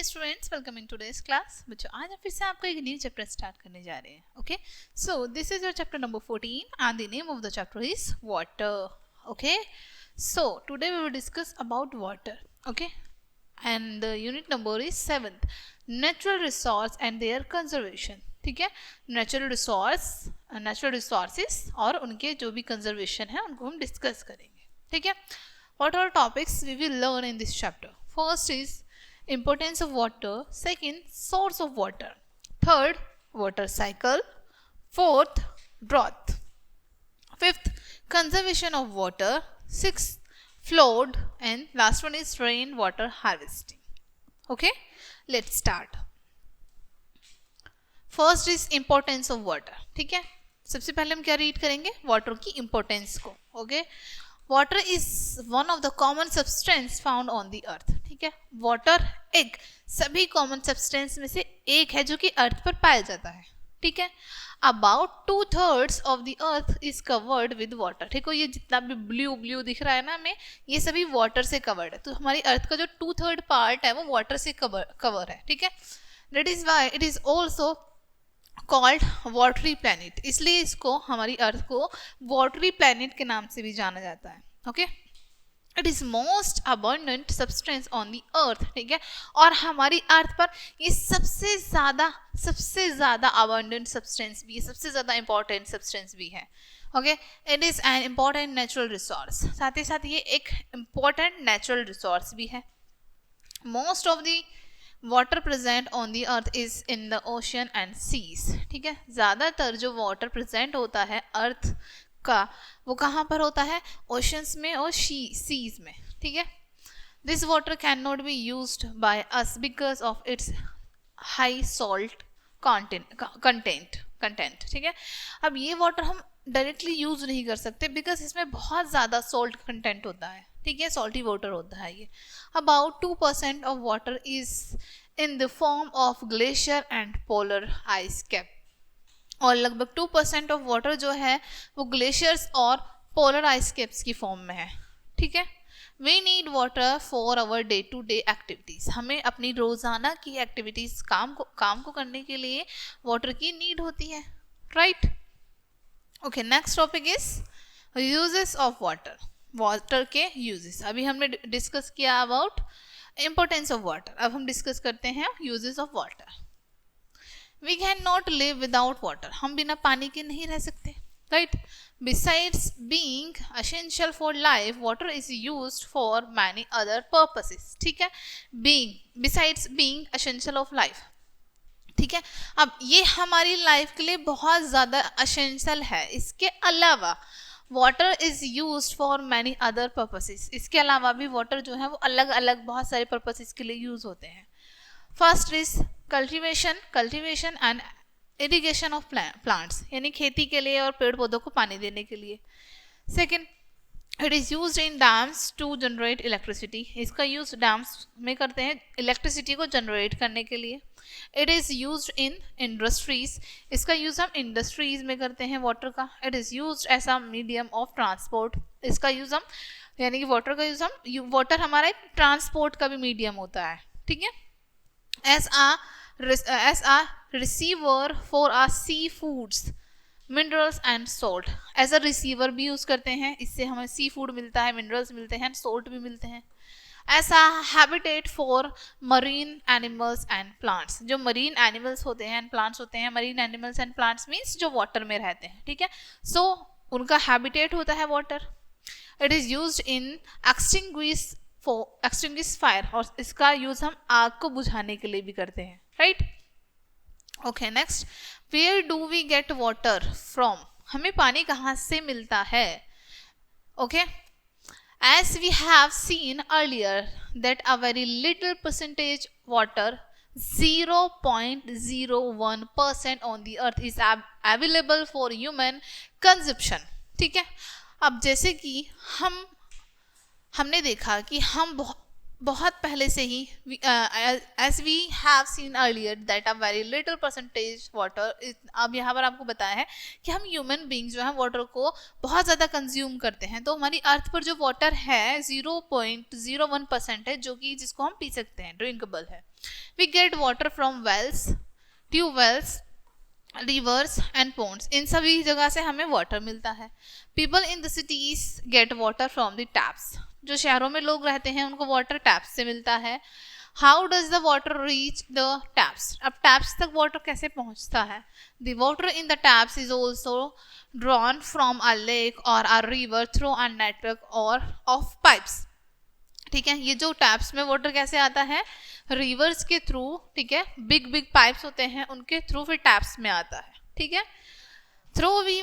Dear students, welcome in today's class. बच्चों, आज हम फिर से आपको एक न्यू चैप्टर स्टार्ट करने जा रहे हैं. Okay, so this is your chapter number 14 and the name of the chapter is water. Okay, so today we will discuss about water. Okay, and the unit number is 7th, natural resource and their conservation. ठीक है, natural resources और उनके जो भी conservation है उनको हम discuss करेंगे. ठीक है, what are topics we will learn in this chapter? First is importance of water, second source of water, third water cycle, fourth drought, fifth conservation of water, sixth flood, and last one is rain water harvesting. Okay, let's start. First is importance of water. ठीक है, सबसे पहले हम क्या read करेंगे? Water की importance को. Okay, water is one of the common substance found on the अर्थ. ठीक है, वाटर एक सभी कॉमन सब्सटेंस में से एक है जो कि अर्थ पर पाया जाता है. ठीक है, about 2/3 of the earth is covered with water. ठीक है, ये जितना भी ब्लू ब्लू दिख रहा है ना हमें, ये सभी वाटर से कवर्ड है. तो हमारी अर्थ का जो 2/3 पार्ट है वो वाटर से कवर है. ठीक है, that is why it is also called watery planet. इसलिए इसको, हमारी अर्थ को वाटरी प्लैनेट के नाम से भी जाना जाता है. Okay, it is most abundant substance on the अर्थ. ठीक है, और हमारी अर्थ पर ये सबसे ज्यादा अबंडेंट सब्सटेंस भी है, सबसे ज्यादा इंपॉर्टेंट सब्सटेंस भी है. Okay, it is an important natural resource. साथ ही साथ ये एक इंपॉर्टेंट नेचुरल रिसोर्स भी है. Most of the water present on the earth is in the ocean and seas. ठीक है, ज़्यादातर जो वाटर प्रेजेंट होता है अर्थ का वो कहाँ पर होता है? ओशंस में और सीज में. ठीक है, this water can not be used by us because of its high salt content. ठीक है, अब ये वाटर हम डायरेक्टली यूज नहीं कर सकते बिकॉज इसमें बहुत ज़्यादा सॉल्ट कंटेंट होता है. ठीक है, सॉल्टी वाटर होता है ये. About 2% of water is in the form of glacier and polar ice cap. और लगभग 2% ऑफ वाटर जो है वो ग्लेशियर्स और पोलर आइस कैप्स की फॉर्म में है. ठीक है, we need water for our day to day activities. हमें अपनी रोजाना की एक्टिविटीज काम को करने के लिए वाटर की नीड होती है. Right. Okay, next topic is uses of water. Water के यूजेस अभी हमने डिस्कस किया अबाउट इंपॉर्टेंस ऑफ वाटर. अब हम डिस्कस करते हैं uses of water. We can not live without water. हम बिना पानी के नहीं रह सकते. Right. Besides being essential for life, water is used for many other purposes. ठीक है, besides being essential of life. ठीक है, अब ये हमारी लाइफ के लिए बहुत ज़्यादा एसेंशियल है. इसके अलावा water is use for many other purposes. इसके अलावा भी वाटर जो है वो अलग अलग बहुत सारे पर्पसेस के लिए यूज होते हैं. First is cultivation and irrigation of plants, यानी खेती के लिए और पेड़ पौधों को पानी देने के लिए. Second, it is use in dams to generate electricity. इसका यूज डैम्स में करते हैं इलेक्ट्रिसिटी को जनरेट करने के लिए. It is use in industries. इसका यूज हम इंडस्ट्रीज में करते हैं वाटर का. It is use as a medium of transport. इसका यूज हम, यानी कि वाटर का यूज हम, वाटर हमारा एक ट्रांसपोर्ट का भी मीडियम होता है. ठीक है, as a receiver for a sea foods, minerals and salt. As a receiver भी यूज करते हैं, इससे हमें सी फूड मिलता है, मिनरल्स मिलते हैं, सोल्ट भी मिलते हैं. As a habitat for marine animals and plants. जो मरीन एनिमल्स होते हैं एंड प्लांट्स होते हैं, marine animals and plants means जो वाटर में रहते हैं. ठीक है, सो उनका हैबिटेट होता है water. It is used in extinguish fire, और इसका यूज हम आग को बुझाने के लिए भी करते हैं. Right. Okay, next, where do we get water from. हमें पानी कहाँ से मिलता है? Okay, as we have seen earlier that a very little percentage water 0.01% on the earth is available for human consumption. ठीक है, अब जैसे कि हमने देखा कि हम बहुत पहले से ही as we have seen earlier that a very little percentage water, अब यहाँ पर आपको बताया है कि हम ह्यूमन बींग्स जो है वाटर को बहुत ज़्यादा कंज्यूम करते हैं। तो हमारी अर्थ पर जो वाटर है 0.01% है, जो कि जिसको हम पी सकते हैं, ड्रिंकेबल है। We get water from wells, tubewells, rivers and ponds, इन सभी जगह से हमें वाटर मिलता है। People in the cities get water from the taps, जो शहरों में लोग रहते हैं उनको वाटर टैप्स से मिलता है। How does the water reach the taps, अब टैप्स तक वाटर कैसे पहुंचता है? The water in the taps is also drawn from a lake or a river through a network और ऑफ पाइप्स। ठीक है, ये जो टैप्स में वाटर कैसे आता है? रिवर्स के थ्रू, ठीक है, बिग बिग पाइप्स होते हैं उनके थ्रू फिर टैप्स में आता है। ठीक है, we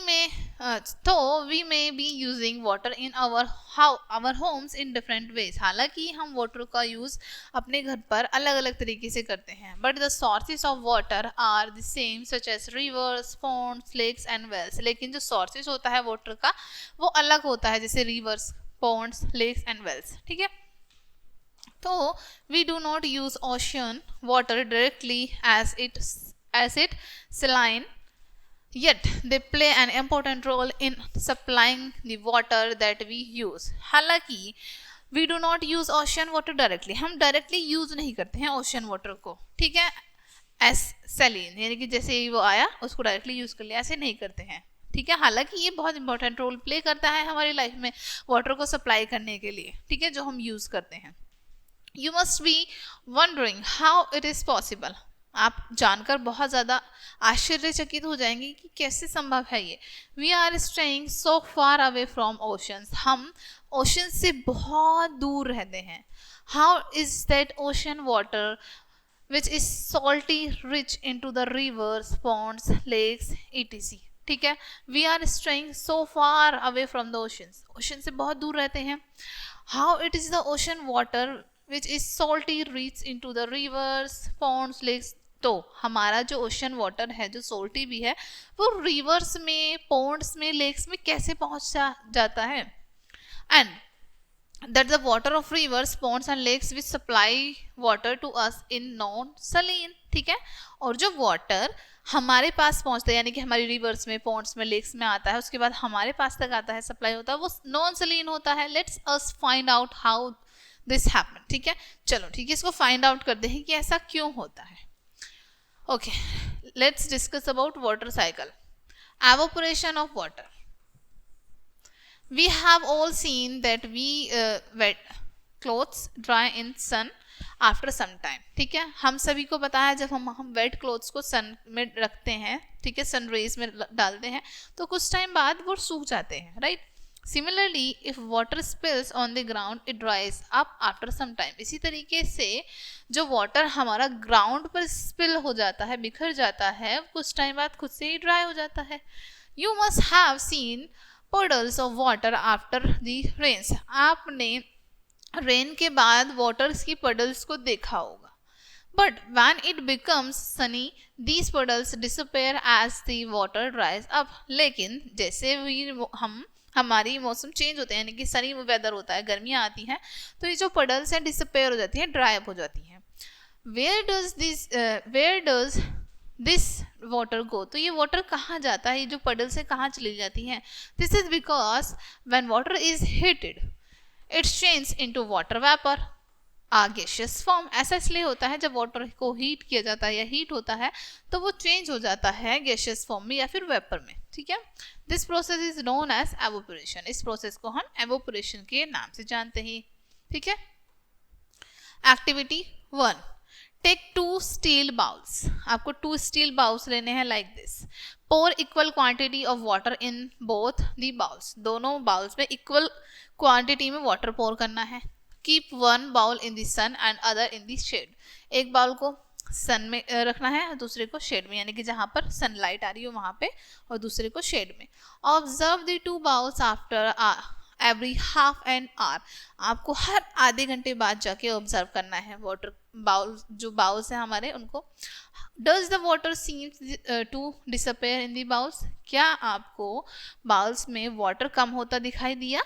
may be using water in our homes in different ways, हालांकि हम वाटर का यूज अपने घर पर अलग अलग तरीके से करते हैं। But the sources of water are the same such as rivers, ponds, lakes and wells, लेकिन जो सोर्सेज होता है वाटर का वो अलग होता है, जैसे rivers, ponds, lakes and wells. ठीक है, तो we do not use ocean water directly as it saline, yet they play an important role in supplying the water that we use। हालांकि we do not use ocean water directly, हम directly use नहीं करते हैं ocean water को। ठीक है, as saline, यानी कि जैसे ही वो आया उसको डायरेक्टली यूज कर लिया, ऐसे नहीं करते हैं। ठीक है, हालांकि ये बहुत इंपॉर्टेंट रोल प्ले करता है हमारी लाइफ में वाटर को सप्लाई करने के लिए। ठीक है, जो हम यूज करते हैं। You must be wondering how it is possible, आप जानकर बहुत ज़्यादा आश्चर्यचकित हो जाएंगे कि कैसे संभव है ये। We are staying so far away from oceans, हम ओशन से बहुत दूर रहते हैं। How is that ocean water which is salty rich into the rivers, ponds, lakes, etc। ठीक है, we are staying so far away from the oceans, ocean से बहुत दूर रहते हैं। How it is the ocean water which is salty reach into the rivers, ponds, lakes, तो हमारा जो ओशन वाटर है जो सोल्टी भी है वो रिवर्स में, पॉन्ड्स में, लेक्स में कैसे पहुंच जाता है? And that the water of rivers, ponds and lakes which supply water to us in non saline। ठीक है, और जो वाटर हमारे पास पहुंचता है, यानी कि हमारी रिवर्स में, पॉन्ड्स में, लेक्स में आता है, उसके बाद हमारे पास तक आता है, सप्लाई होता है, वो नॉन सलीन होता है। Let's us find out how this happen. ठीक है, चलो ठीक है, इसको फाइंड आउट करते हैं कि ऐसा क्यों होता है। Okay, let's discuss about water cycle. Evaporation of water, we have all seen that we wet clothes dry in sun after some time. ठीक है, हम सभी को पता है जब हम वेट क्लोथ्स को सन में रखते हैं, ठीक है, सन रेज में डालते हैं तो कुछ टाइम बाद वो सूख जाते हैं, right. Similarly, if water spills on the ground, it dries up after some time। इसी तरीके से जो वाटर हमारा ग्राउंड पर स्पिल हो जाता है, बिखर जाता है, कुछ टाइम बाद खुद से ही ड्राई हो जाता है। You must have seen puddles of water after the rains। आपने रेन के बाद वाटर्स की puddles को देखा होगा। But when it becomes sunny, these puddles disappear as the water dries up। लेकिन जैसे भी हमारी मौसम चेंज होते हैं, यानी कि सनी वेदर होता है, गर्मियाँ आती हैं, तो ये जो पडल्स हैं डिसअपेयर हो जाती हैं, ड्राई अप हो जाती हैं। Where does this water go, तो ये वाटर कहाँ जाता है, ये जो पडल से कहाँ चली जाती हैं? This is because when water is heated it change into water vapour gaseous form. ऐसा इसलिए होता है जब वाटर को हीट किया जाता है या हीट होता है तो वो चेंज हो जाता है गैसियस फॉर्म में या फिर वेपर में। ठीक है, this process is known as evaporation. इस प्रोसेस को हम एवोपोरेशन के नाम से जानते हैं। ठीक है, एक्टिविटी 1, टेक 2 स्टील बाउल्स। आपको 2 स्टील बाउल्स लेने हैं like this. Pour equal quantity of water in both the bowls. दोनों बाउल्स में इक्वल क्वांटिटी में वाटर पोर करना है। Keep one bowl in the sun and other in the shade. एक bowl को सन में रखना है और दूसरे को शेड में, यानी कि जहाँ पर सनलाइट आ रही हो वहाँ पे, और दूसरे को शेड में। Observe the 2 bowls after every half an hour. आपको हर आधे घंटे बाद जाके ऑब्जर्व करना है वाटर बाउल, जो बाउल्स हैं हमारे उनको। Does the water seem to disappear in the bowls. क्या आपको बाउल्स में वाटर कम होता दिखाई दिया?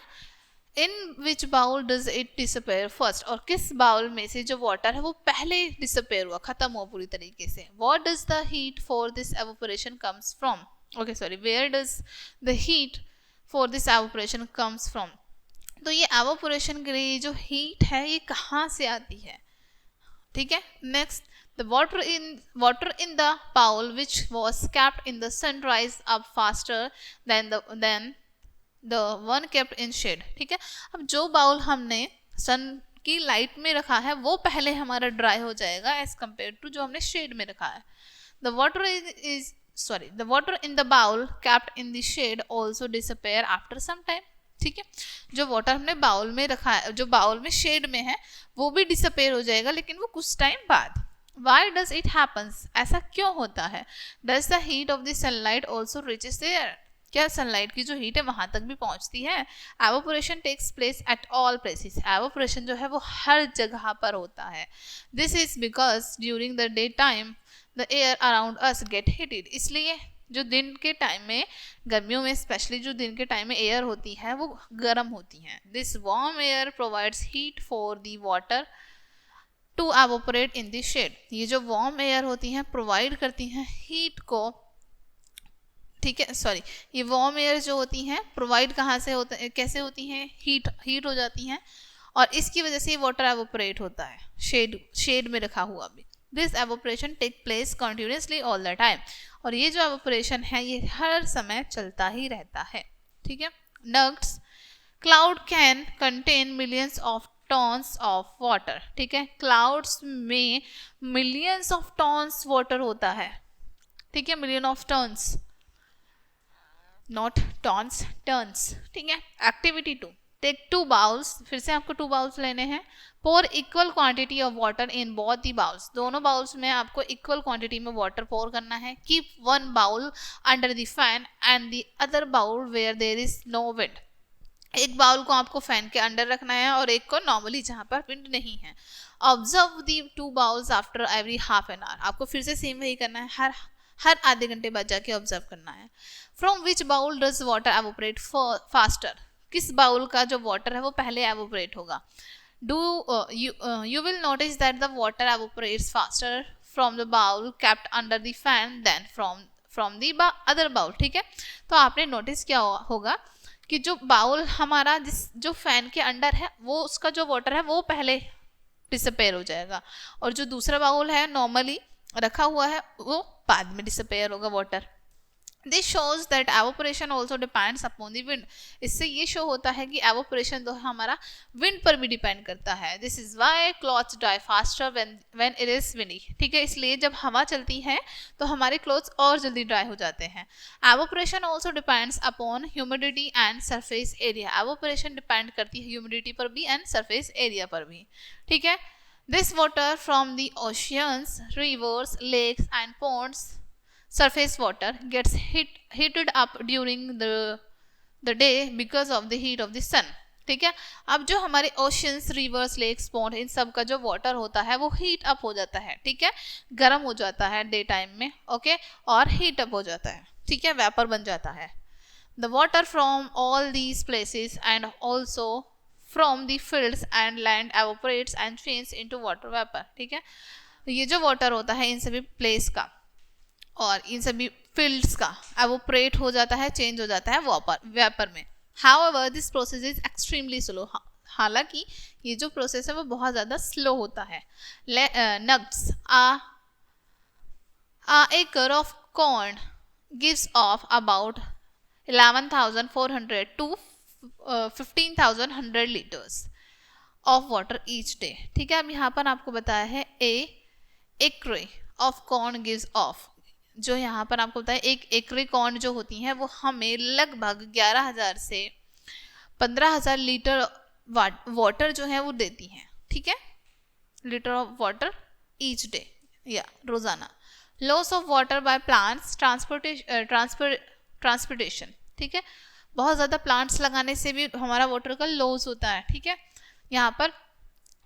In which bowl does it disappear first, और किस बाउल में से जो वाटर है वो पहले डिसअपेयर हुआ, खत्म हुआ पूरी तरीके से. What does the heat for this evaporation comes from, okay sorry, where does the heat for this evaporation comes from. तो ये एवोपोरेशन के लिए जो हीट है ये कहाँ से आती है, ठीक है. Next, the water in the bowl which was kept in the sun rise up faster than the one kept in shade, ठीक है. अब जो बाउल हमने सन की लाइट में रखा है वो पहले हमारा ड्राई हो जाएगा एज कम्पेयर टू जो हमने शेड में रखा है. the water in the bowl kept in the shade also disappear after some time, ठीक है. जो वाटर हमने बाउल में रखा है, जो बाउल में शेड में है, वो भी डिसअपेयर हो जाएगा लेकिन वो कुछ टाइम बाद. Why does it happens? ऐसा क्यों होता है? Does the heat of the sunlight also reaches there? क्या सनलाइट की जो हीट है वहां तक भी पहुंचती है? Evaporation takes place at all places. Evaporation जो है वो हर जगह पर होता है. This is because during the daytime the air around us get heated. इसलिए जो दिन के टाइम में, गर्मियों में स्पेशली जो दिन के टाइम में एयर होती है वो गर्म होती है. This warm air provides heat for the water to evaporate in the shade. ये जो वार्म एयर होती हैं प्रोवाइड करती हैं हीट को, ठीक है. सॉरी, ये वार्म एयर जो होती हैं प्रोवाइड कहाँ से होता है, कैसे होती हैं, हीट हो जाती हैं और इसकी वजह से ये वाटर एवोपरेट होता है शेड में रखा हुआ भी. This evaporation take place continuously all the time. और ये जो एवोपरेशन है ये हर समय चलता ही रहता है, ठीक है. Next, cloud can contain millions of tons of water, ठीक है. क्लाउड्स में मिलियंस ऑफ टॉन्स वाटर होता है, ठीक है. Million of Tons, not Tons, turns, ठीक है. एक्टिविटी 2, टेक 2 बाउल्स, फिर से आपको 2 बाउल्स लेने हैं. Pour equal quantity of water in both the bowls, दोनों बाउल्स में आपको इक्वल क्वांटिटी में वाटर पोर करना है. Keep one bowl under the fan and the other bowl where there is no wind. एक बाउल को आपको फैन के अंडर रखना है और एक को नॉर्मली जहाँ पर विंड नहीं है. Observe the 2 bowls after every half an hour, आपको फिर से सेम वही करना है, हर आधे घंटे बाद जाके ऑब्जर्व करना है. From which bowl does water evaporate faster, किस बाउल का जो वाटर है वो पहले एवोपरेट होगा. You will notice that the water evaporates faster from the bowl kept under the fan than from the other bowl, ठीक है. तो आपने नोटिस किया होगा कि जो बाउल हमारा जो फैन के अंडर है वो उसका जो वाटर है वो पहले डिसअपेयर हो जाएगा और जो दूसरा बाउल है नॉर्मली रखा हुआ है वो बाद में डिसअपेयर होगा water. This shows that evaporation also depends upon the wind. इससे ये शो होता है कि evaporation तो हमारा wind पर भी डिपेंड करता है. This is why clothes dry faster when it is windy. ठीक है, इसलिए जब हवा चलती है तो हमारे clothes और जल्दी ड्राई हो जाते हैं. Evaporation also depends upon humidity and surface area. Evaporation depend करती है humidity पर भी and surface area पर भी, ठीक है. This water from the oceans, rivers, lakes and ponds, surface water gets heated up during the day because of the heat of the sun, ठीक है. अब जो हमारे ओशियंस, रिवर्स, लेक्स, पॉन्ड, इन सब का जो वाटर होता है वो हीट अप हो जाता है, ठीक है. गर्म हो जाता है डे टाइम में, ओके, और हीट अप हो जाता है, ठीक है, वेपर बन जाता है. The water from all these places and also from the fields and land evaporates and changes into water vapor, ठीक है. ये जो वाटर होता है इन सभी प्लेस का और इन सभी फील्ड्स का एवोपरेट हो जाता है, चेंज हो जाता है वेपर में. However, this process is extremely slow. हालांकि ये जो प्रोसेस है वो बहुत ज़्यादा स्लो होता है. Nuts, a acre of corn gives off about 11,400 to 15,100 liters of water each day, ठीक है. अब यहाँ पर आपको बताया है a acre of corn gives off, जो यहाँ पर आपको बताया एक एकरी कॉर्न जो होती हैं वो हमें लगभग 11,000 से 15,000 लीटर वाटर जो है वो देती हैं, ठीक है. Litre of water each day, या रोजाना. Loss of water by plants, transportation, ठीक है. बहुत ज़्यादा प्लांट्स लगाने से भी हमारा वाटर का लॉस होता है, ठीक है. यहाँ पर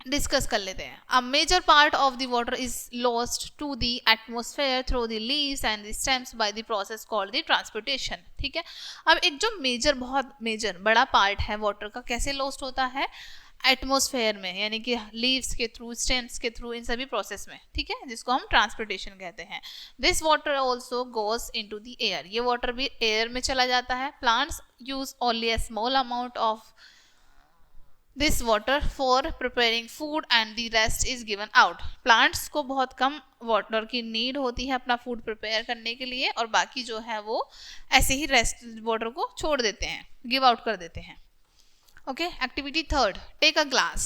डिस्कस कर लेते हैं. A major part of the water is lost to the atmosphere through the leaves and the stems by the process called the transportation. ठीक है, अब एक जो बहुत मेजर बड़ा पार्ट है वाटर का, कैसे लॉस्ट होता है? एटमोस्फेयर में, यानी कि लीव्स के थ्रू, स्टेम्स के थ्रू, इन सभी प्रोसेस में. ठीक है, जिसको हम ट्रांसपोर्टेशन कहते हैं. This water also goes into the air. ये वाटर भी एयर में चला जाता है. Plants use only a small amount of this water for preparing food and the rest is given out. Plants को बहुत कम वाटर की नीड होती है अपना फूड प्रिपेयर करने के लिए, और बाकी जो है वो ऐसे ही रेस्ट वाटर को छोड़ देते हैं, गिव आउट कर देते हैं. Okay, activity third, take a glass,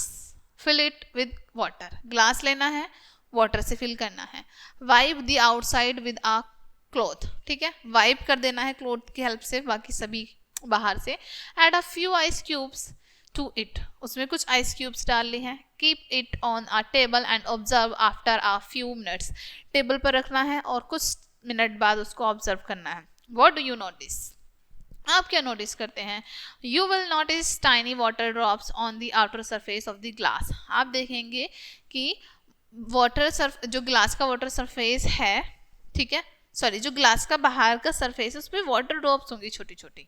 fill it with water. Glass लेना है, वाटर से फिल करना है. Wipe the outside with a cloth. ठीक है, वाइप कर देना है क्लॉथ की हेल्प से, बाकी सभी बाहर से. Add a few ice cubes to it. उसमें कुछ आइस क्यूब्स डाल ली हैं. Keep it on a table and observe after a few minutes. Table पर रखना है और कुछ मिनट बाद उसको ऑब्जर्व करना है. What do you notice? आप क्या नोटिस करते हैं? You will notice tiny water drops on the outer surface of the glass. आप देखेंगे कि जो ग्लास का वाटर सरफेस है, ठीक है, सॉरी, जो ग्लास का बाहर का सरफेस है उसमें वाटर ड्रॉप्स होंगी छोटी छोटी.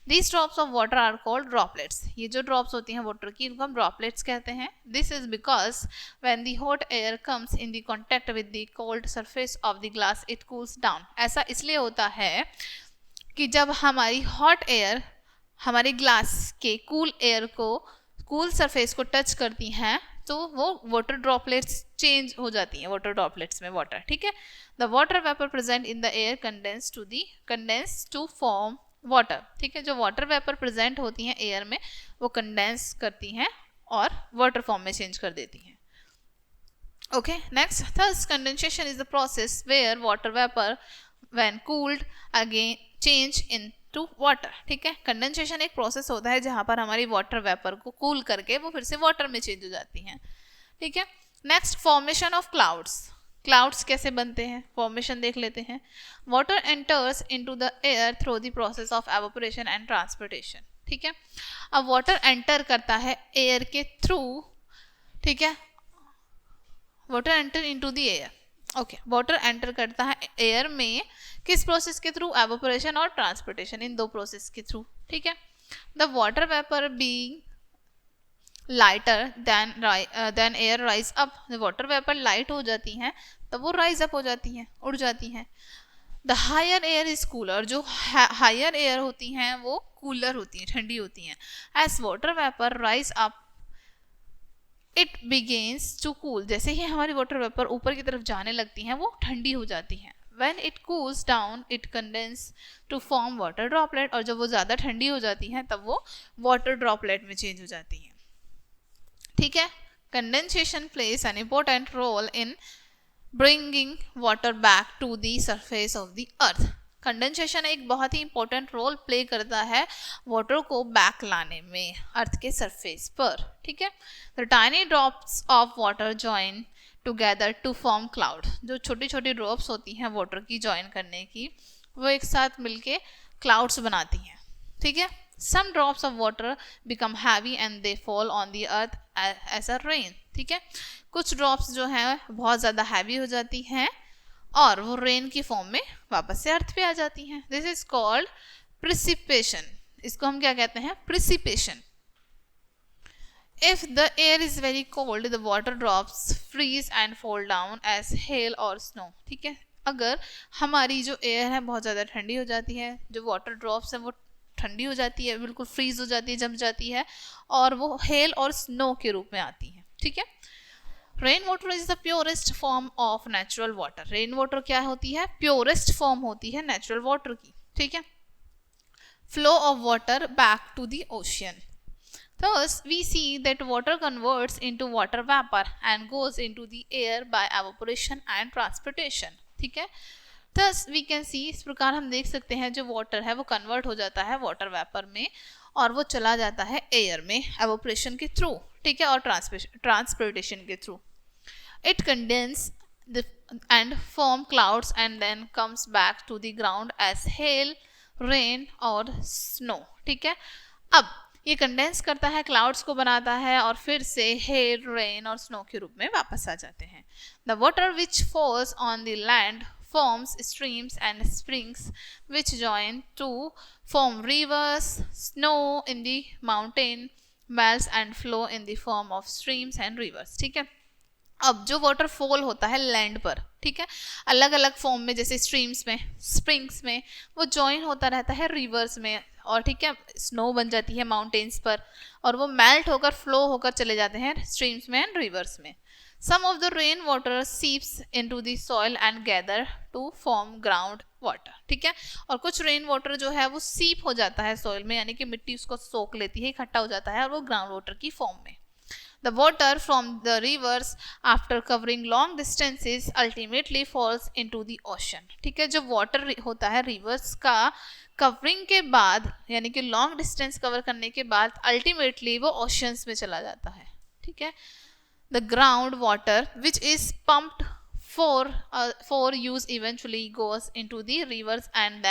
These drops of water are called droplets. ये जो ड्रॉप्स होती हैं वाटर की, इनको हम ड्रॉपलेट्स कहते हैं. This is because when the hot air comes in the contact with the cold surface of the glass it cools down. ऐसा इसलिए होता है कि जब हमारी हॉट एयर हमारे ग्लास के कूल एयर को, कूल सरफेस को टच करती हैं, तो वो वाटर ड्रॉपलेट्स चेंज हो जाती हैं वाटर ड्रॉपलेट्स में वाटर. ठीक है, the water vapour present in the air condense to form water. ठीक है, जो वाटर वेपर प्रेजेंट होती हैं एयर में वो कंडेंस करती हैं और वाटर फॉर्म में चेंज कर देती हैं. Okay, next, thus condensation is the process where water vapour when cooled again change into water. ठीक है, कंडेंसेशन एक प्रोसेस होता है जहां पर हमारी वाटर वेपर को कूल करके वो फिर से वाटर में चेंज हो जाती हैं. ठीक है, next, formation of clouds. Clouds कैसे बनते हैं, फॉर्मेशन देख लेते हैं. Water enters into the air through the process of evaporation and transportation. ठीक है, अब वाटर एंटर करता है एयर के थ्रू. ठीक है, water enter into the air. Okay, water enter करता है एयर में किस प्रोसेस के थ्रू? एवापोरेशन और ट्रांसपोर्टेशन, इन दो प्रोसेस के थ्रू. ठीक है, the water vapour being lighter than air rise up. Water vapour light हो जाती हैं तब वो राइज अप हो जाती हैं, उड़ जाती हैं. The higher air is cooler. जो हायर एयर होती हैं वो कूलर होती हैं, ठंडी होती हैं. As water vapour rise up it begins to cool. जैसे ही हमारी वाटर वेपर ऊपर की तरफ जाने लगती हैं वो ठंडी हो जाती हैं. When it cools down, it condenses to form water droplet. और जब वो ज़्यादा ठंडी हो जाती हैं तब वो वाटर ड्रॉपलेट में चेंज हो जाती हैं. ठीक है, condensation plays an important role in bringing water back to the surface of the earth. Condensation एक बहुत ही इंपॉर्टेंट रोल प्ले करता है वाटर को बैक लाने में अर्थ के सरफेस पर. ठीक है, the tiny drops of water join together to form cloud. जो छोटी छोटी ड्रॉप्स होती हैं वाटर की जॉइन करने की, वो एक साथ मिलके क्लाउड्स बनाती हैं. ठीक है, some drops of water become heavy and they fall on the earth as a rain. ठीक है, कुछ ड्रॉप्स जो हैं बहुत ज़्यादा हैवी हो जाती हैं और वो रेन की फॉर्म में वापस से अर्थ पे आ जाती हैं. This is called precipitation. इसको हम क्या कहते हैं? प्रिसिपेशन. If the air is very cold, the water drops freeze and fall down as hail or snow. ठीक है, अगर हमारी जो एयर है बहुत ज़्यादा ठंडी हो जाती है, जो वाटर ड्रॉप्स है वो ठंडी हो जाती है, बिल्कुल फ्रीज हो जाती है, जम जाती है और वो हेल और स्नो के रूप में आती है. ठीक है, rain water is the purest form of natural water. Rain water क्या होती है? प्योरेस्ट फॉर्म होती है नेचुरल वाटर की. ठीक है, flow of water back to the ocean. Thus, we see that water converts into water vapor and goes into the air by evaporation and transpiration. ठीक है, Thus, we can see, इस प्रकार हम देख सकते हैं जो वाटर है वो कन्वर्ट हो जाता है वाटर वेपर में और वो चला जाता है एयर में एवोपरेशन के थ्रू. ठीक है, और ट्रांसपोर्टेशन के through. It condenses and form clouds and then comes back to the ground as hail, rain और snow. ठीक है, अब ये कंडेंस करता है, क्लाउड्स को बनाता है और फिर से हेयर, रेन और स्नो के रूप में वापस आ जाते हैं. The water which falls on the land forms streams and springs which join to form rivers. Snow in the mountain melts and flow in the form of streams and rivers. ठीक है. अब जो वाटरफॉल होता है land पर, ठीक है, अलग अलग फॉर्म में, जैसे स्ट्रीम्स में, स्प्रिंग्स में, वो ज्वाइन होता रहता है रिवर्स में, और ठीक है स्नो बन जाती है माउंटेन्स पर, और वो मेल्ट होकर फ्लो होकर चले जाते हैं स्ट्रीम्स में एंड रिवर्स में. Some of the rain water seeps into the soil and gather to form ground water. ठीक है, और कुछ रेन वाटर जो है वो सीप हो जाता है सॉइल में, यानी कि मिट्टी उसको सोख लेती है, इकट्ठा हो जाता है और वो ग्राउंड वाटर की फॉर्म में. The water from the rivers after covering long distances ultimately falls into the ocean. ठीक है, जो वाटर होता है रिवर्स का कवरिंग के बाद, यानी कि लॉन्ग डिस्टेंस कवर करने के बाद अल्टीमेटली वो ओशंस में चला जाता है. ठीक है. The ground water which is pumped for use eventually goes into the rivers and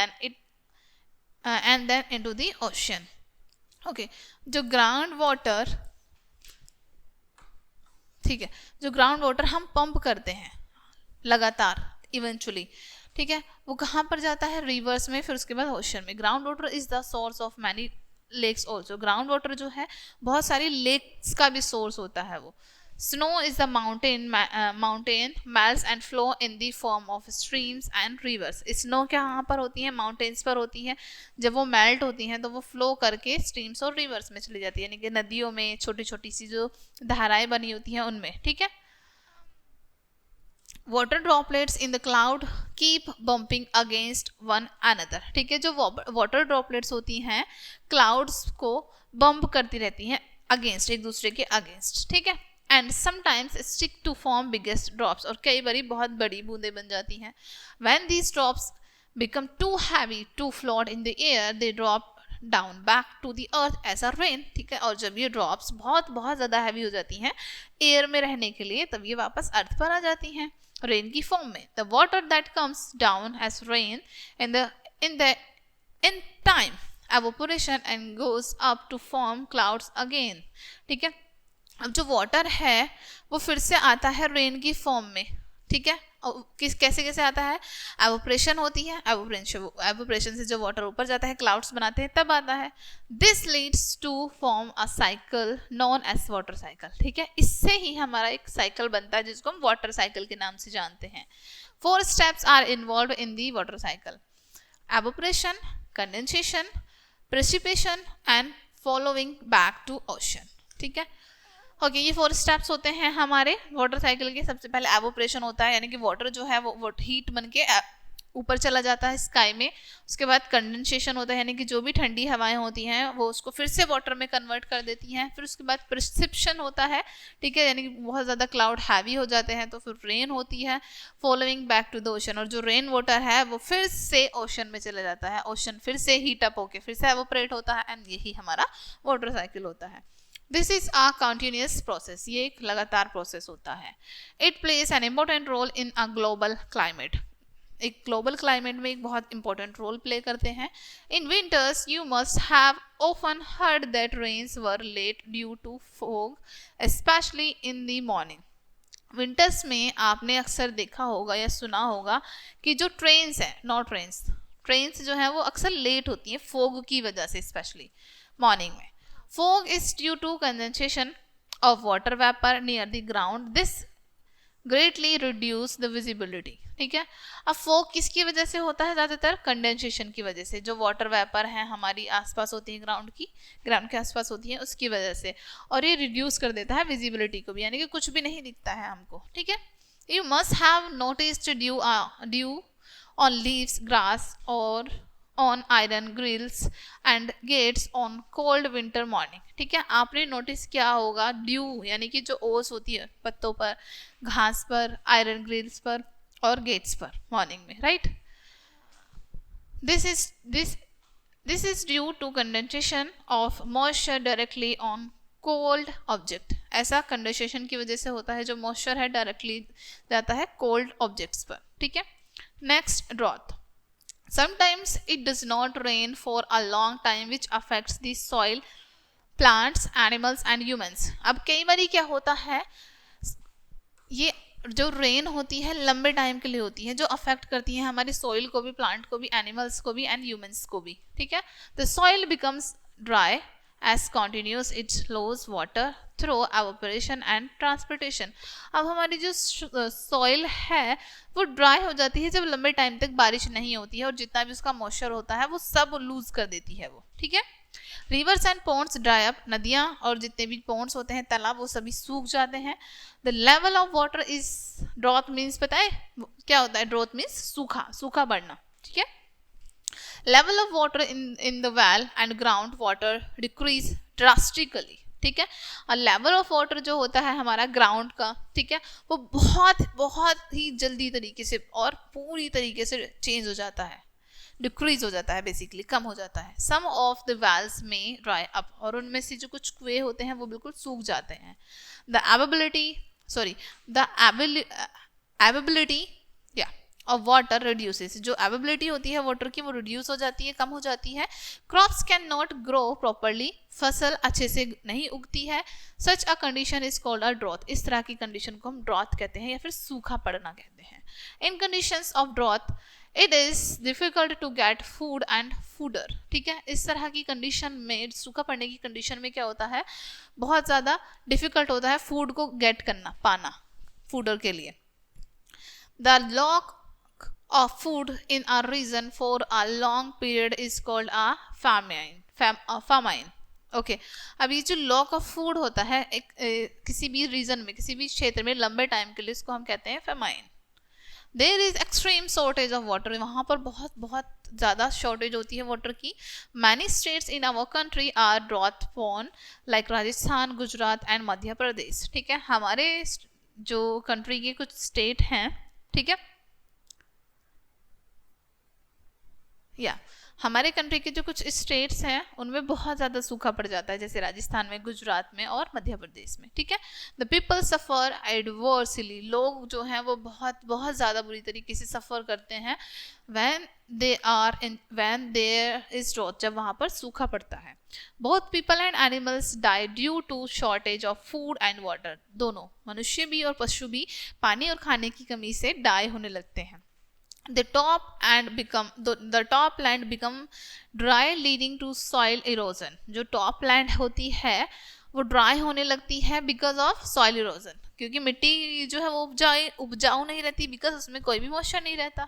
then into the ocean. Okay, जो ग्राउंड वाटर, ठीक है, जो ग्राउंड वाटर हम पंप करते हैं लगातार इवेंचुअली, ठीक है, वो कहाँ पर जाता है, रिवर्स में, फिर उसके बाद ओशन में. Ground water is the source of many lakes also. Ground water जो है बहुत सारी लेक्स का भी सोर्स होता है वो. Snow is the mountain melts and flow in the form of streams and rivers. Snow कहाँ पर होती है, माउंटेन्स पर होती है. जब वो मेल्ट होती हैं तो वो फ्लो करके स्ट्रीम्स और रिवर्स में चली जाती है, यानी कि नदियों में छोटी छोटी सी जो धाराएं बनी होती हैं उनमें. ठीक है. Water droplets in the cloud keep bumping against one another. ठीक है, जो वाटर ड्रॉपलेट्स होती हैं क्लाउड्स को बम्प करती रहती हैं अगेंस्ट, एक दूसरे के अगेंस्ट. ठीक है. And sometimes stick to form biggest drops, और कई बारी बहुत बड़ी बूंदें बन जाती हैं. When these drops become too heavy to float in the air, they drop down back to the earth as a rain. ठीक है, और जब ये ड्रॉप्स बहुत बहुत ज़्यादा हैवी हो जाती हैं एयर में रहने के लिए, तब ये वापस अर्थ पर आ जाती हैं रेन की फॉर्म में. The water that comes down as rain in time evaporation and goes up to form clouds again. ठीक है. अब जो वाटर है वो फिर से आता है रेन की फॉर्म में. ठीक है, कैसे कैसे आता है, एवोपरेशन होती है, एवोपरेशन से जो वाटर ऊपर जाता है क्लाउड्स बनाते हैं तब आता है. This leads to form a cycle known as water cycle. ठीक है, इससे ही हमारा एक साइकिल बनता है जिसको हम वाटर साइकिल के नाम से जानते हैं. 4 steps are involve in the water cycle: evaporation, condensation, precipitation and following back to ocean. ठीक है. ओके, ये 4 स्टेप्स होते हैं हमारे वाटर साइकिल के. सबसे पहले एवोपरेशन होता है, यानी कि वाटर जो है वो हीट बन के ऊपर चला जाता है स्काई में. उसके बाद कंडेंसेशन होता है, यानी कि जो भी ठंडी हवाएं होती हैं वो उसको फिर से वाटर में कन्वर्ट कर देती हैं. फिर उसके बाद प्रेसिपिटेशन होता है. ठीक है, यानी कि बहुत ज़्यादा क्लाउड हैवी हो जाते हैं तो फिर रेन होती है, following back to the ocean, और जो रेन वाटर है वो फिर से ओशन में चला जाता है. ओशन फिर से हीट अप होके फिर से एवोपरेट होता है, एंड यही हमारा वाटर साइकिल होता है. This is a continuous process. ये एक लगातार प्रोसेस होता है. It plays an important role in a global climate. एक ग्लोबल क्लाइमेट में एक बहुत इंपॉर्टेंट रोल प्ले करते हैं. In winters you must have often heard that rains were late due to fog, specially in the morning. Winters में आपने अक्सर देखा होगा या सुना होगा कि जो ट्रेन्स हैं, ट्रेन्स जो हैं वो अक्सर लेट होती हैं फॉग की वजह से, स्पेशली मॉर्निंग में. Fog is due to condensation of water vapor near the ground. This greatly reduce the visibility. ठीक है, अब fog किसकी वजह से होता है, ज़्यादातर कंडेंसेशन की वजह से. जो वाटर वेपर है हमारी आसपास होती है, ग्राउंड के आसपास होती है, उसकी वजह से, और ये रिड्यूस कर देता है विजिबिलिटी को भी, यानी कि कुछ भी नहीं दिखता है हमको. ठीक है. You must have noticed dew on leaves, grass और on iron grills and gates on cold winter morning. ठीक है, आपने नोटिस किया होगा ड्यू, यानी कि जो ओस होती है पत्तों पर, घास पर, आयरन ग्रिल्स पर और गेट्स पर मॉर्निंग में, right. This is due to condensation of moisture directly on cold object. ऐसा कंडेंसेशन की वजह से होता है, जो मॉइस्चर है डायरेक्टली जाता है कोल्ड ऑब्जेक्ट्स पर. ठीक है. Next, drought. Sometimes it does not rain for a long time, which affects the soil plants, animals and humans. अब कई बार क्या होता है, ये जो रेन होती है लंबे टाइम के लिए होती है, जो अफेक्ट करती है हमारी सॉइल को भी, प्लांट को भी, एनिमल्स को भी एंड ह्यूमंस को भी, ठीक है। The soil becomes dry as continuous it flows water through evaporation and transpiration। अब हमारी जो सॉइल है वो ड्राई हो जाती है जब लंबे टाइम तक बारिश नहीं होती है, और जितना भी उसका मॉइस्चर होता है वो सब लूज कर देती है वो, ठीक है। Rivers and ponds dry up, नदियाँ और जितने भी पॉन्ड्स होते हैं, तालाब, वो सभी सूख जाते हैं। The level of water is, drought means पता है क्या होता है, ड्रॉथ मीन्स सूखा, सूखा बढ़ना, ठीक है। Level of water in the well and ground water decrease drastically, ठीक है। और लेवल ऑफ वाटर जो होता है हमारा ग्राउंड का, ठीक है, वो बहुत बहुत ही जल्दी तरीके से और पूरी तरीके से चेंज हो जाता है, डिक्रीज हो जाता है, बेसिकली कम हो जाता है। सम ऑफ द वेल्स में ड्राई अप, और उनमें से जो कुछ कुएं होते हैं वो बिल्कुल सूख जाते हैं। The availability of water reduces, जो एवेबिलिटी होती है वाटर की वो रिड्यूस हो जाती है, कम हो जाती है। Crops can not grow properly, फसल अच्छे से नहीं उगती है। Such a condition is called a drought, इस तरह की कंडीशन को हम ड्रॉथ कहते हैं या फिर सूखा पड़ना कहते हैं। In conditions of drought it is difficult to get food and fodder, ठीक है। इस तरह की कंडीशन में, सूखा पड़ने की कंडीशन में क्या होता है, बहुत ज़्यादा डिफिकल्ट होता है फूड को गेट करना, पाना फूडर के लिए। The lock of food in a region for a long period is called a famine। Okay, अब ये जो लॉक ऑफ फूड होता है किसी भी रीजन में, किसी भी क्षेत्र में लंबे टाइम के लिए, इसको हम कहते हैं famine. There is extreme shortage of water, वहाँ पर बहुत बहुत ज़्यादा शॉर्टेज होती है वाटर की। Many states in our country are drought prone like Rajasthan, Gujarat and Madhya Pradesh, ठीक है। हमारे जो कंट्री के कुछ स्टेट हैं, ठीक है, या हमारे कंट्री के जो कुछ स्टेट्स हैं उनमें बहुत ज़्यादा सूखा पड़ जाता है, जैसे राजस्थान में, गुजरात में और मध्य प्रदेश में, ठीक है। द पीपल सफ़र एडवर्सली, लोग जो हैं वो बहुत बहुत ज़्यादा बुरी तरीके से सफ़र करते हैं व्हेन देयर इज ड्रॉथ, जब वहाँ पर सूखा पड़ता है। Both people and animals die due to shortage of food and water, दोनों मनुष्य भी और पशु भी पानी और खाने की कमी से डाई होने लगते हैं। The top land become dry leading to soil erosion, जो top land होती है वो ड्राई होने लगती है बिकॉज ऑफ सॉइल इरोजन, क्योंकि मिट्टी जो है वो उपजाऊ नहीं रहती, बिकॉज उसमें कोई भी मॉइस्चर नहीं रहता,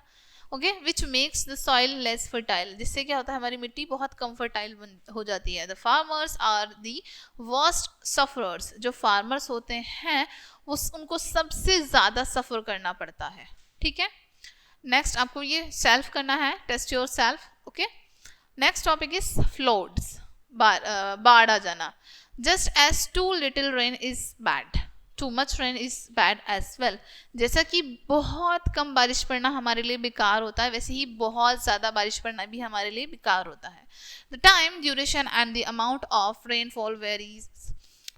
okay, which makes the soil less fertile, जिससे क्या होता है हमारी मिट्टी बहुत कम फर्टाइल हो जाती है। The farmers are the worst sufferers, जो फार्मर्स होते हैं वो उनको सबसे ज़्यादा सफ़र करना पड़ता है, ठीक है। नेक्स्ट आपको ये सेल्फ करना है, test yourself, okay. Next topic is floods, बाढ़ आ जाना। Just as too little rain is bad, too much rain is bad as well, जैसा कि बहुत कम बारिश पड़ना हमारे लिए बेकार होता है, वैसे ही बहुत ज़्यादा बारिश पड़ना भी हमारे लिए बेकार होता है। The time, duration and the amount of rainfall varies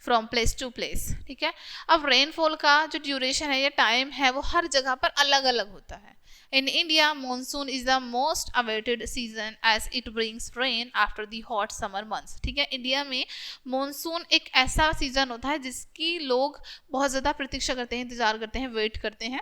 from place to place, ठीक है। अब रेनफॉल का जो ड्यूरेशन है या टाइम है वो हर जगह पर अलग अलग होता है। In India, monsoon is the most awaited season as it brings rain after the hot summer months, ठीक है। इंडिया में मॉनसून एक ऐसा सीजन होता है जिसकी लोग बहुत ज़्यादा प्रतीक्षा करते हैं, इंतजार करते हैं, वेट करते हैं,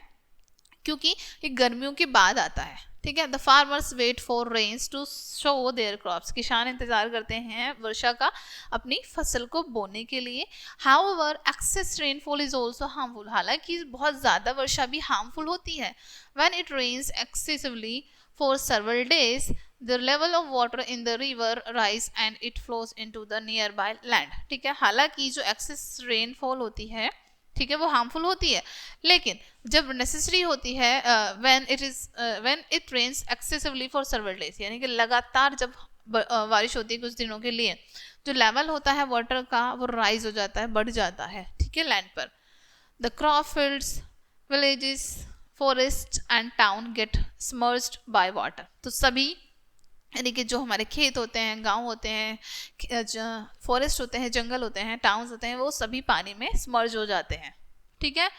क्योंकि ये गर्मियों के बाद आता है, ठीक है। The farmers wait for rains to sow their crops, किसान इंतजार करते हैं वर्षा का अपनी फसल को बोने के लिए। However excess rainfall is also harmful, हालांकि बहुत ज़्यादा वर्षा भी हार्मफुल होती है। When it rains excessively for several days the level of water in the river rise and it flows into the nearby land, ठीक है। हालांकि जो एक्सेस रेनफॉल होती है, ठीक है, वो हार्मफुल होती है, लेकिन जब नेसेसरी होती है, when it rains excessively for several days, यानी कि लगातार जब बारिश होती है कुछ दिनों के लिए, जो लेवल होता है वाटर का वो राइज हो जाता है, बढ़ जाता है, ठीक है, लैंड पर। The crop fields, villages, forest and town get submerged by water, तो सभी यानी कि जो हमारे खेत होते हैं, गांव होते हैं, फॉरेस्ट होते हैं, जंगल होते हैं, टाउन्स होते हैं, वो सभी पानी में स्मर्ज हो जाते हैं, ठीक है।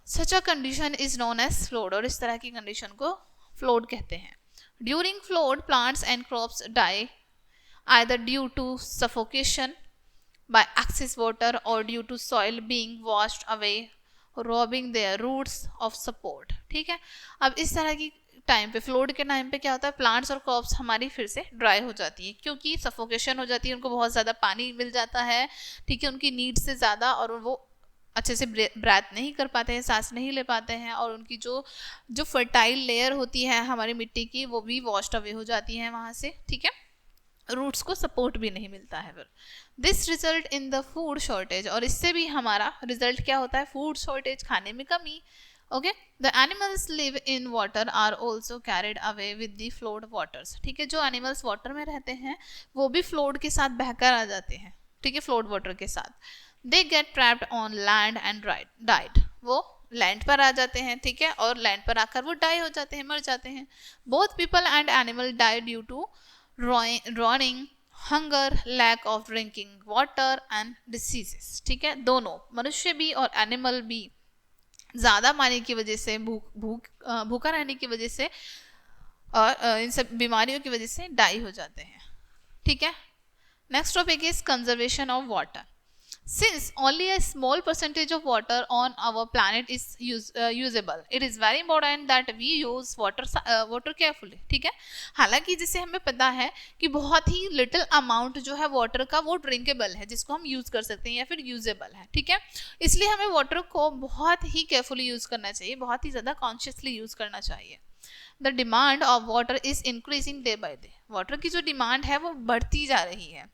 Such a condition is known as flood, और इस तरह की कंडीशन को फ्लड कहते हैं। During flood plants and crops die either due to suffocation by excess water or due to soil being washed away, robbing their roots of support. ठीक है, अब इस तरह की टाइम पे, फ्लोड के टाइम पे क्या होता है, प्लांट्स और क्रॉप्स हमारी फिर से ड्राई हो जाती है क्योंकि सफोकेशन हो जाती है, उनको बहुत ज़्यादा पानी मिल जाता है, ठीक है, उनकी नीड से ज़्यादा, और वो अच्छे से ब्रेथ नहीं कर पाते हैं, सांस नहीं ले पाते हैं, और उनकी जो फर्टाइल लेयर होती है हमारी मिट्टी की वो भी वॉश्ड अवे हो जाती है वहाँ से, ठीक है, रूट्स को सपोर्ट भी नहीं मिलता है फिर। This result in the food shortage, और इससे भी हमारा रिजल्ट क्या होता है, फूड शॉर्टेज, खाने में कमी। Okay, the animals live in water are also carried away with the flood waters, ठीक है, जो एनिमल्स वाटर में रहते हैं वो भी फ्लोड के साथ बहकर आ जाते हैं, ठीक है, फ्लोड वाटर के साथ। They get trapped on land and died, वो लैंड पर आ जाते हैं, ठीक है, और लैंड पर आकर वो डाई हो जाते हैं, मर जाते हैं। Both people and animal die due to drowning, hunger, lack of drinking water and diseases, ठीक है, दोनों, मनुष्य भी और एनिमल भी ज़्यादा पानी की वजह से, भूखा रहने की वजह से और इन सब बीमारियों की वजह से डाई हो जाते हैं, ठीक है। Next topic is conservation of water. Since only a small percentage of water on our planet is usable, it is very important that we use water carefully, ठीक है। हालांकि जिसे हमें पता है कि बहुत ही लिटिल अमाउंट जो है वाटर का वो ड्रिंकेबल है, जिसको हम यूज़ कर सकते हैं या फिर यूजेबल है, ठीक है, इसलिए हमें वाटर को बहुत ही केयरफुली यूज़ करना चाहिए, बहुत ही ज़्यादा कॉन्शियसली यूज़ करना चाहिए। The demand of water is increasing day by day, water की जो डिमांड है वो बढ़ती जा रही है।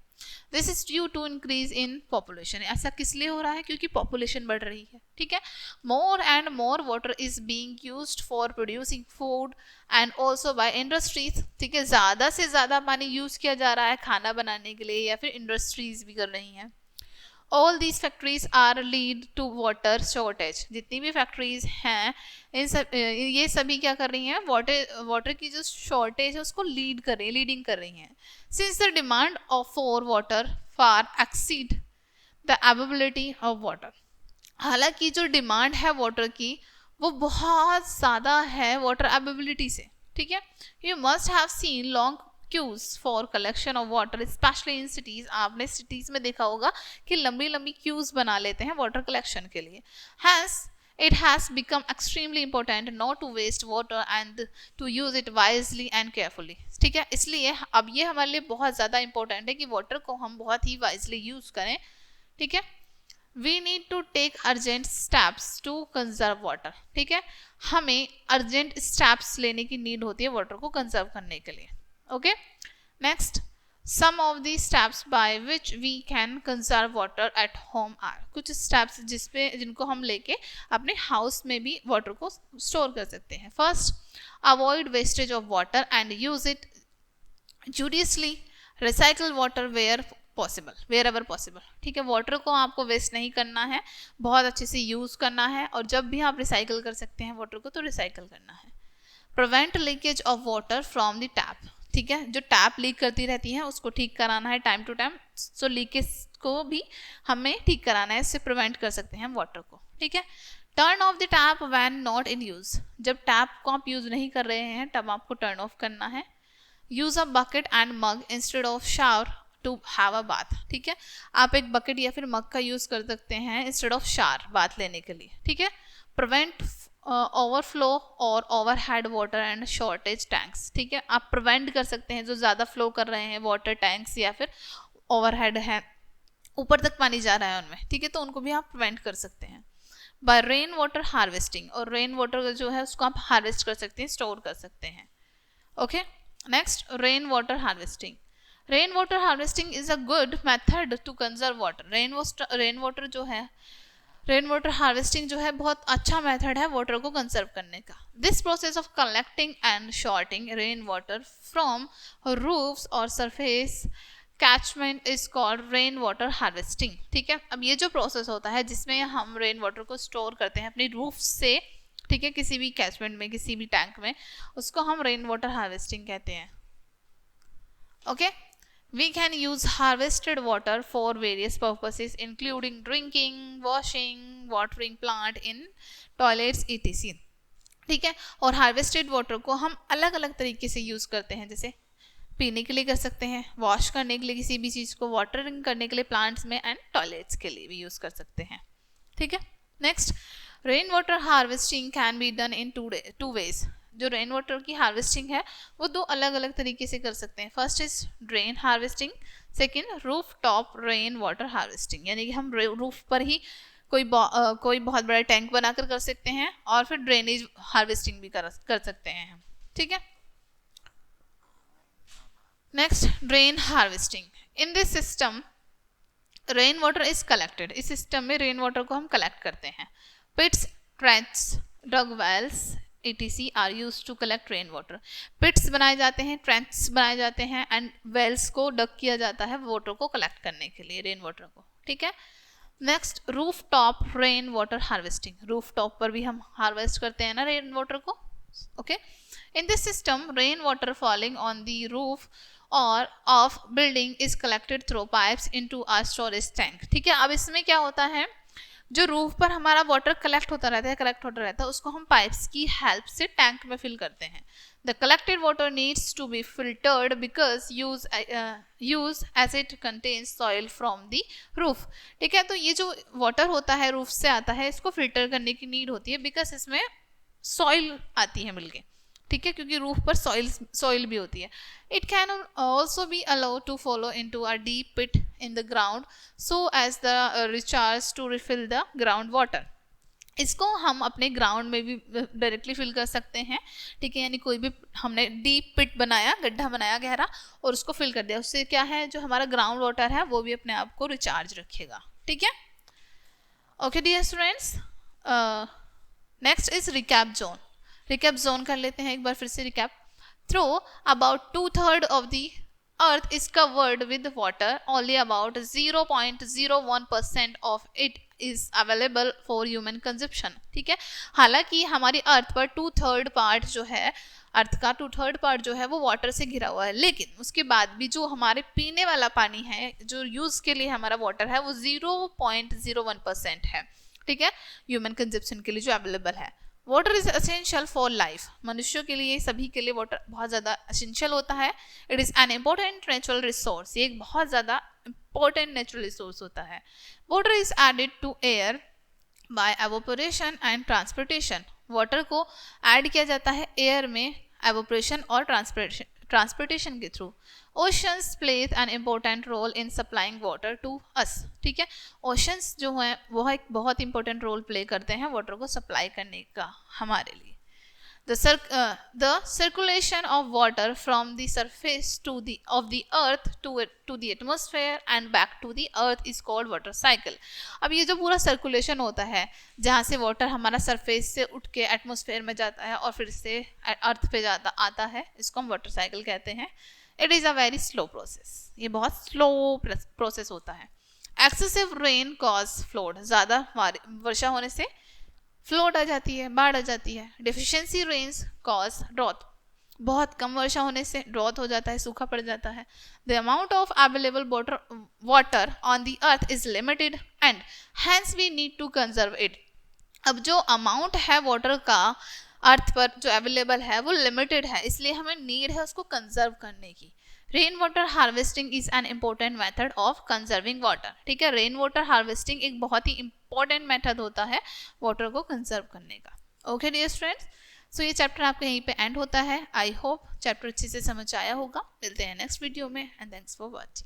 This is due to increase in population, ऐसा किस लिए हो रहा है, क्योंकि पॉपुलेशन बढ़ रही है, ठीक है। More and more water is being used for producing food and also by industries, ठीक है, ज़्यादा से ज़्यादा पानी यूज़ किया जा रहा है खाना बनाने के लिए, या फिर इंडस्ट्रीज भी कर रही हैं। All these factories are lead to water shortage, जितनी भी फैक्ट्रीज हैं ये सभी क्या कर रही हैं, वाटर की जो शॉर्टेज है उसको लीडिंग कर रही हैं। Since the demand of for water far exceed the availability of water, हालांकि जो डिमांड है वाटर की वो बहुत ज़्यादा है वाटर अवेलेबिलिटी से, ठीक है। You must have seen long queues for collection of water, specially in cities, आपने सिटीज़ में देखा होगा कि लंबी लंबी क्यूज बना लेते हैं वाटर कलेक्शन के लिए। Hence it has become extremely important not to waste water and to use it wisely and carefully, ठीक है, इसलिए अब ये हमारे लिए बहुत ज़्यादा इंपॉर्टेंट है कि वाटर को हम बहुत ही वाइजली यूज़ करें, ठीक है। We need to take urgent steps to conserve water, ठीक है, हमें अर्जेंट स्टेप्स लेने की नीड होती है वाटर को कंजर्व करने के लिए। Okay, next, some of the steps by which we can conserve water at home are, कुछ steps जिनको हम लेके अपने हाउस में भी वाटर को स्टोर कर सकते हैं। First, avoid wastage of water and use it judiciously, recycle water wherever possible, ठीक है, वाटर को आपको वेस्ट नहीं करना है, बहुत अच्छे से यूज़ करना है, और जब भी आप रिसाइकल कर सकते हैं वाटर को तो रिसाइकल करना है। Prevent leakage of water from the tap, ठीक है, जो टैप लीक करती रहती है उसको ठीक कराना है time to time, so leakage को भी हमें ठीक कराना है, इससे प्रिवेंट कर सकते हैं हम वाटर को, ठीक है। Turn off the tap when not in use, जब टैप को आप यूज़ नहीं कर रहे हैं तब आपको टर्न ऑफ करना है। Use a bucket and mug instead of shower to have a bath, ठीक है, आप एक बकेट या फिर मग का यूज़ कर सकते हैं इंस्टेड ऑफ शावर, बाथ लेने के लिए, ठीक है। प्रिवेंट ओवरफ्लो और overhead water and shortage tanks, ठीक है, आप प्रिवेंट कर सकते हैं जो ज़्यादा फ्लो कर रहे हैं वाटर टैंक्स या फिर ओवरहेड है, ऊपर तक पानी जा रहा है उनमें, ठीक है, तो उनको भी आप प्रिवेंट कर सकते हैं। बाय रेन वाटर हार्वेस्टिंग, और रेन वाटर जो है उसको आप हार्वेस्ट कर सकते हैं, स्टोर कर सकते हैं। Okay, next, rain water harvesting. Rain water harvesting is a good method to conserve water, rain water harvesting जो है बहुत अच्छा मेथड है वाटर को कंजर्व करने का। This process of collecting and storing rain water from roofs और surface catchment is called rain water harvesting, ठीक है। अब ये जो प्रोसेस होता है जिसमें हम रेन वाटर को स्टोर करते हैं अपनी रूफ से, ठीक है, किसी भी कैचमेंट में, किसी भी टैंक में, उसको हम रेन वाटर हार्वेस्टिंग कहते हैं। Okay, we can use harvested water for various purposes including drinking, washing, watering plant in toilets etc, ठीक है, और हार्वेस्टेड वाटर को हम अलग अलग तरीके से यूज़ करते हैं, जैसे पीने के लिए कर सकते हैं, वॉश करने के लिए किसी भी चीज़ को, वाटरिंग करने के लिए प्लांट्स में, एंड टॉयलेट्स के लिए भी यूज़ कर सकते हैं। ठीक है। Next, rain water harvesting can be done in two ways. जो रेन वाटर की हार्वेस्टिंग है वो दो अलग अलग तरीके से कर सकते हैं। First is drain harvesting, second roof top rain water harvesting, यानी कि हम रूफ पर ही कोई बहुत बड़ा टैंक बनाकर कर सकते हैं, और फिर ड्रेनेज हार्वेस्टिंग भी कर सकते हैं। ठीक है। Next, drain harvesting. In this system rain water is collected. इस सिस्टम में रेन वाटर को हम कलेक्ट करते हैं। Pits, trench, dug wells etc are use to collect rain water. Pits बनाए जाते हैं, ट्रेंच बनाए जाते हैं, एंड वेल्स को डग किया जाता है वाटर को कलेक्ट करने के लिए, रेन वाटर को। ठीक है। Next, roof top rain water harvesting. Roof top पर भी हम हार्वेस्ट करते हैं ना रेन वाटर को। Okay. In this system rain water falling on the roof और of building is collected through pipes into a storage tank. ठीक है। अब इसमें क्या होता है, जो रूफ पर हमारा वाटर कलेक्ट होता रहता है, उसको हम पाइप्स की हेल्प से टैंक में फिल करते हैं। The collected water needs to be filtered because use as it contains soil from the roof. ठीक है। तो ये जो वाटर होता है रूफ से आता है, इसको फिल्टर करने की नीड होती है, बिकॉज इसमें सॉइल आती है मिलके। ठीक है, क्योंकि रूफ पर सॉइल भी होती है। It can also be allowed to flow into a deep pit in the ground so as the recharge to refill the ground water. इसको हम अपने ग्राउंड में भी डायरेक्टली फिल कर सकते हैं। ठीक है, यानी कोई भी हमने डीप पिट बनाया, गड्ढा बनाया गहरा, और उसको फिल कर दिया, उससे क्या है, जो हमारा ग्राउंड वाटर है वो भी अपने आप को रिचार्ज रखेगा। ठीक है। Okay dear students, next is recap zone. Recap zone कर लेते हैं एक बार फिर से recap. Though about 2/3 of the earth is covered with water, only about 0.01% of it is available for human consumption. ठीक है। हालांकि हमारी अर्थ पर 2/3 पार्ट जो है, अर्थ का 2/3 पार्ट जो है वो वाटर से घिरा हुआ है, लेकिन उसके बाद भी जो हमारे पीने वाला पानी है, जो यूज के लिए हमारा वाटर है, वो 0.01% है। ठीक है, ह्यूमन कंजप्शन के लिए जो अवेलेबल है। Water is essential for life. मनुष्यों के लिए, सभी के लिए वाटर बहुत ज़्यादा एसेंशियल होता है। It is an important natural resource. ये एक बहुत ज़्यादा इम्पोर्टेंट नेचुरल रिसोर्स होता है। Water is added to air by evaporation and transportation. Water को ऐड किया जाता है एयर में एवोपोरेशन और ट्रांसपोर्टेशन के through. Oceans plays an important role in supplying water to us. ठीक है, ओशंस जो है वो एक बहुत इंपॉर्टेंट रोल प्ले करते हैं वाटर को सप्लाई करने का हमारे लिए। The circulation of water from the surface of the earth to the atmosphere and back to the earth is called water cycle. अब ये जो पूरा सर्कुलेशन होता है, जहाँ से वाटर हमारा सरफेस से उठ के एटमॉस्फेयर में जाता है और फिर से अर्थ पे आता है, इसको हम वाटर साइकिल कहते हैं। It is a very slow process. ये बहुत स्लो प्रोसेस होता है। Excessive rain cause flowed. ज़्यादा वर्षा होने से फ्लोड आ जाती है, बाढ़ आ जाती है। Deficiency rains cause drought. बहुत कम वर्षा होने से ड्रॉथ हो जाता है, सूखा पड़ जाता है। The amount of available water on the earth is limited and hence we need to conserve it. अब जो अमाउंट है वाटर का अर्थ पर जो अवेलेबल है वो लिमिटेड है, इसलिए हमें नीड है उसको कंजर्व करने की। Rain water harvesting is an important method of conserving water. ठीक है, रेन वाटर हार्वेस्टिंग एक बहुत ही इंपॉर्टेंट मेथड होता है वाटर को कंजर्व करने का। ओके डियर स्टूडेंट्स, सो ये चैप्टर आपका यहीं पे एंड होता है। आई होप चैप्टर अच्छे से समझ आया होगा। मिलते हैं नेक्स्ट वीडियो में एंड थैंक्स फॉर वॉचिंग।